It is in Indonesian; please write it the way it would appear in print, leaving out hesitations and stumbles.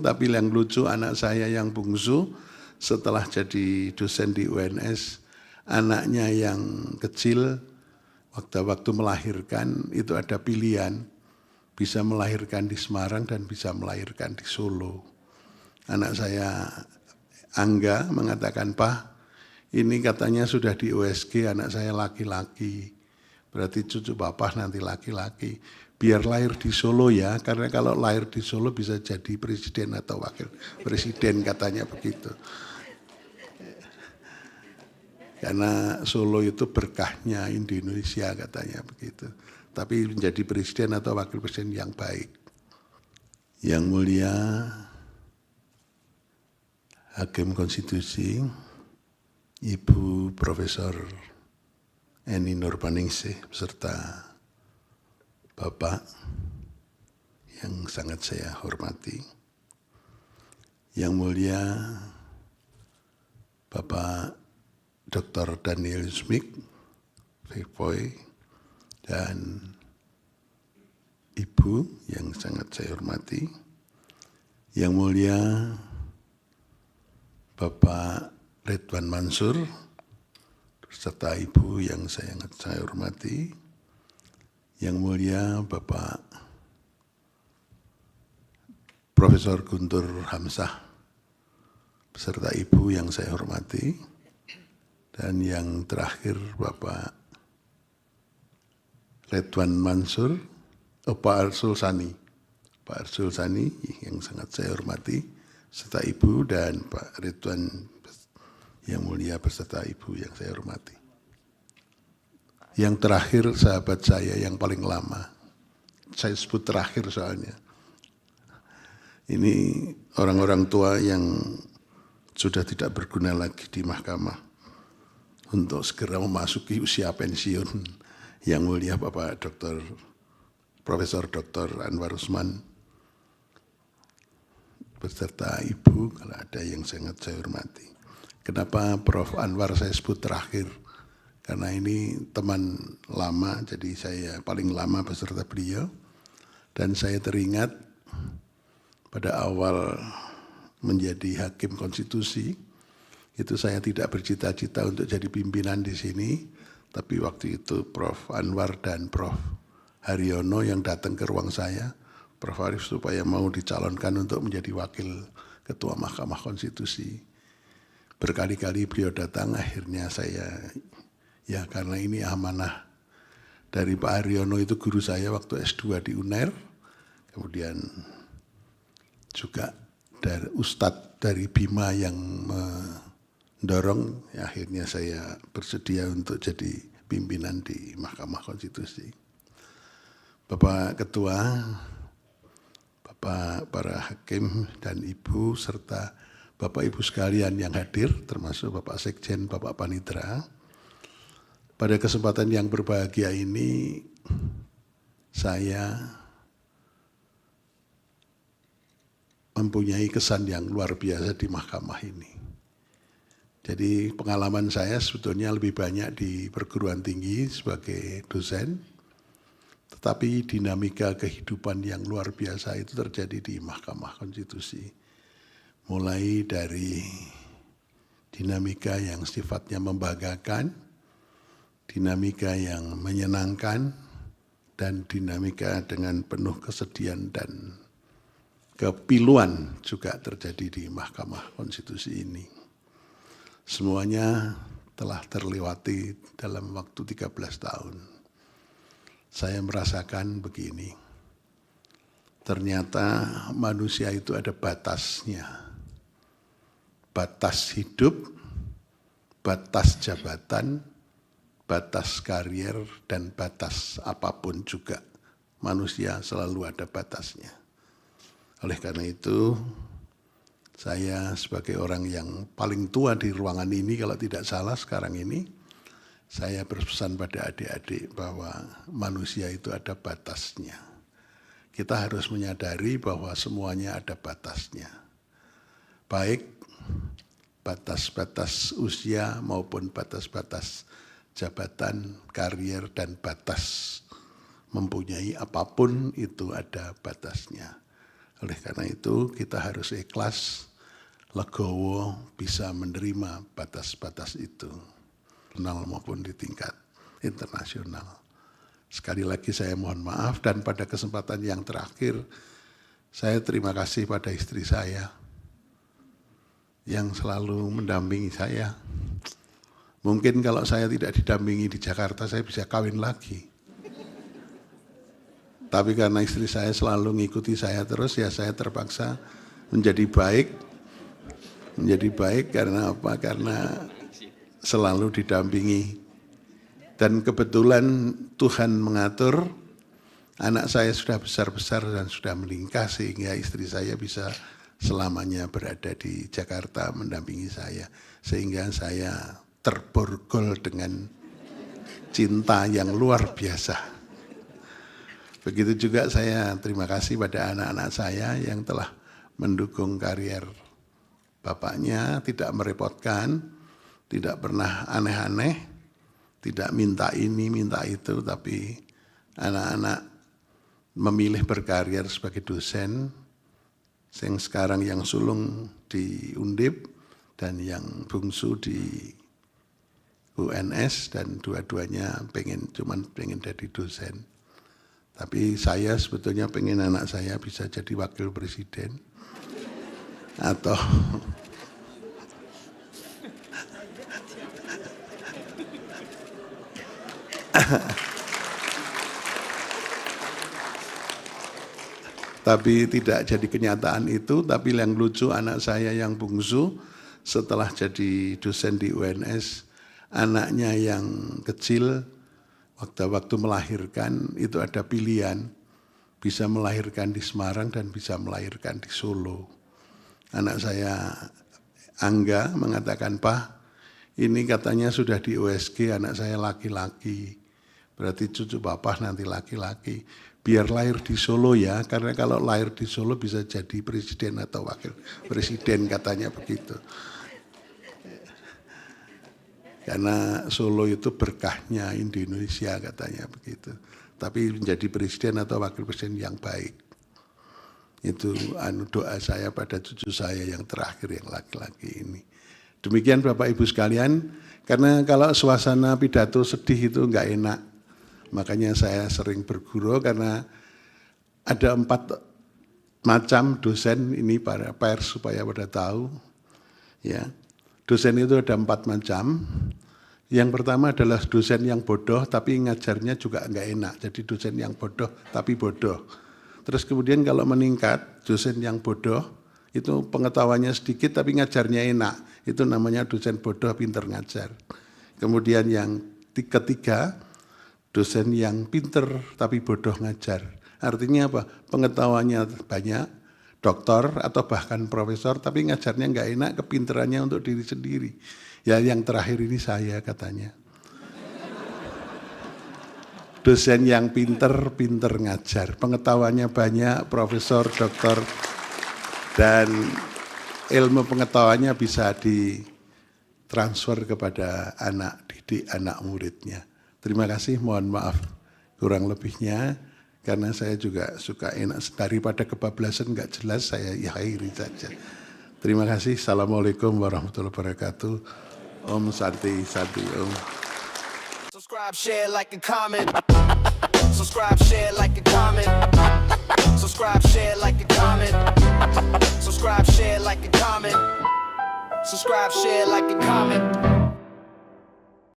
tapi yang lucu anak saya yang bungsu setelah jadi dosen di UNS, anaknya yang kecil waktu melahirkan itu ada pilihan, bisa melahirkan di Semarang dan bisa melahirkan di Solo. Anak saya Angga mengatakan, "Pak, ini katanya sudah di USG, anak saya laki-laki. Berarti cucu bapak nanti laki-laki. Biar lahir di Solo ya, karena kalau lahir di Solo bisa jadi presiden atau wakil presiden," katanya begitu. Karena Solo itu berkahnya Indonesia katanya begitu. Tapi menjadi presiden atau wakil presiden yang baik. Yang mulia Hakim Konstitusi, Ibu Profesor Eni Nurbaningsih beserta Bapak yang sangat saya hormati. Yang mulia Bapak Dr. Daniel Smith, Vivoy, dan Ibu yang sangat saya hormati. Yang mulia Bapak Ridwan Mansur, serta Ibu yang sangat saya hormati. Yang mulia Bapak Profesor Guntur Hamzah, beserta Ibu yang saya hormati. Dan yang terakhir Bapak Ridwan Mansur, Pak Arsul Sani. Pak Arsul Sani yang sangat saya hormati, serta Ibu dan Pak Ridwan yang mulia beserta Ibu yang saya hormati. Yang terakhir sahabat saya yang paling lama, saya sebut terakhir soalnya. Ini orang-orang tua yang sudah tidak berguna lagi di mahkamah untuk segera memasuki usia pensiun. Yang mulia Bapak Dr. Profesor Dr. Anwar Usman beserta Ibu, kalau ada yang sangat saya hormati. Kenapa Prof. Anwar saya sebut terakhir? Karena ini teman lama, jadi saya paling lama beserta beliau. Dan saya teringat pada awal menjadi hakim konstitusi, itu saya tidak bercita-cita untuk jadi pimpinan di sini, tapi waktu itu Prof. Anwar dan Prof. Haryono yang datang ke ruang saya, Prof. Arif supaya mau dicalonkan untuk menjadi wakil ketua Mahkamah Konstitusi. Berkali-kali beliau datang, akhirnya saya, ya karena ini amanah dari Pak Haryono, itu guru saya waktu S2 di UNER, kemudian juga dari Ustadz dari Bima yang mendorong, ya akhirnya saya bersedia untuk jadi pimpinan di Mahkamah Konstitusi. Bapak Ketua, Bapak para hakim dan Ibu, serta Bapak Ibu sekalian yang hadir, termasuk Bapak Sekjen, Bapak Panitra. Pada kesempatan yang berbahagia ini, saya mempunyai kesan yang luar biasa di mahkamah ini. Jadi pengalaman saya sebetulnya lebih banyak di perguruan tinggi sebagai dosen, tetapi dinamika kehidupan yang luar biasa itu terjadi di Mahkamah Konstitusi. Mulai dari dinamika yang sifatnya membanggakan, dinamika yang menyenangkan, dan dinamika dengan penuh kesedihan dan kepiluan juga terjadi di Mahkamah Konstitusi ini. Semuanya telah terlewati dalam waktu 13 tahun. Saya merasakan begini, ternyata manusia itu ada batasnya. Batas hidup, batas jabatan, batas karier, dan batas apapun juga. Manusia selalu ada batasnya. Oleh karena itu, saya sebagai orang yang paling tua di ruangan ini, kalau tidak salah sekarang ini, saya berpesan pada adik-adik bahwa manusia itu ada batasnya. Kita harus menyadari bahwa semuanya ada batasnya. Baik batas-batas usia maupun batas-batas jabatan, karier, dan batas mempunyai apapun itu ada batasnya. Oleh karena itu kita harus ikhlas, legowo, bisa menerima batas-batas itu, nasional maupun di tingkat internasional. Sekali lagi saya mohon maaf, dan pada kesempatan yang terakhir saya terima kasih pada istri saya yang selalu mendampingi saya. Mungkin kalau saya tidak didampingi di Jakarta, saya bisa kawin lagi. Tapi karena istri saya selalu mengikuti saya terus, ya saya terpaksa menjadi baik. Menjadi baik karena apa? Karena selalu didampingi. Dan kebetulan Tuhan mengatur, anak saya sudah besar-besar dan sudah meningkat, sehingga istri saya bisa selamanya berada di Jakarta mendampingi saya. Sehingga saya terborgol dengan cinta yang luar biasa. Begitu juga saya terima kasih pada anak-anak saya yang telah mendukung karier bapaknya, tidak merepotkan, tidak pernah aneh-aneh, tidak minta ini, minta itu, tapi anak-anak memilih berkarier sebagai dosen, yang sekarang yang sulung di Undip dan yang bungsu di UNS, dan dua-duanya cuman pengen jadi dosen. Tapi saya sebetulnya pengen anak saya bisa jadi wakil presiden atau tapi tidak jadi kenyataan itu. Tapi yang lucu, anak saya yang bungsu setelah jadi dosen di UNS, anaknya yang kecil waktu melahirkan itu ada pilihan, bisa melahirkan di Semarang dan bisa melahirkan di Solo. Anak saya Angga mengatakan, "Pak, ini katanya sudah di USG, anak saya laki-laki, berarti cucu bapak nanti laki-laki. Biar lahir di Solo ya, karena kalau lahir di Solo bisa jadi presiden atau wakil presiden," katanya begitu. Karena Solo itu berkahnya Indonesia, katanya begitu. Tapi menjadi presiden atau wakil presiden yang baik. Itu doa saya pada cucu saya yang terakhir, yang laki-laki ini. Demikian Bapak Ibu sekalian, karena kalau suasana pidato sedih itu enggak enak. Makanya saya sering bergurau, karena ada 4 macam dosen ini para pers supaya pada tahu. Ya. Dosen itu ada 4 macam. Yang pertama adalah dosen yang bodoh tapi ngajarnya juga enggak enak. Jadi dosen yang bodoh tapi bodoh. Terus kemudian kalau meningkat, dosen yang bodoh itu pengetahuannya sedikit tapi ngajarnya enak. Itu namanya dosen bodoh pinter ngajar. Kemudian yang ketiga, dosen yang pinter tapi bodoh ngajar. Artinya apa? Pengetahuannya banyak, doktor atau bahkan profesor, tapi ngajarnya enggak enak, kepinterannya untuk diri sendiri. Ya yang terakhir ini saya, katanya. Dosen yang pinter ngajar, pengetahuannya banyak, profesor, doktor, dan ilmu pengetahuannya bisa ditransfer kepada anak didik, anak muridnya. Terima kasih, mohon maaf kurang lebihnya, karena saya juga suka enak, daripada kebablasan nggak jelas, saya akhiri saja. Terima kasih. Assalamualaikum warahmatullahi wabarakatuh. Om Santi Santi Om. Subscribe, share, like, and comment. Subscribe, share, like, and comment. Subscribe, share, like, and comment. Subscribe, share, like, and comment. Subscribe, share, like, and comment.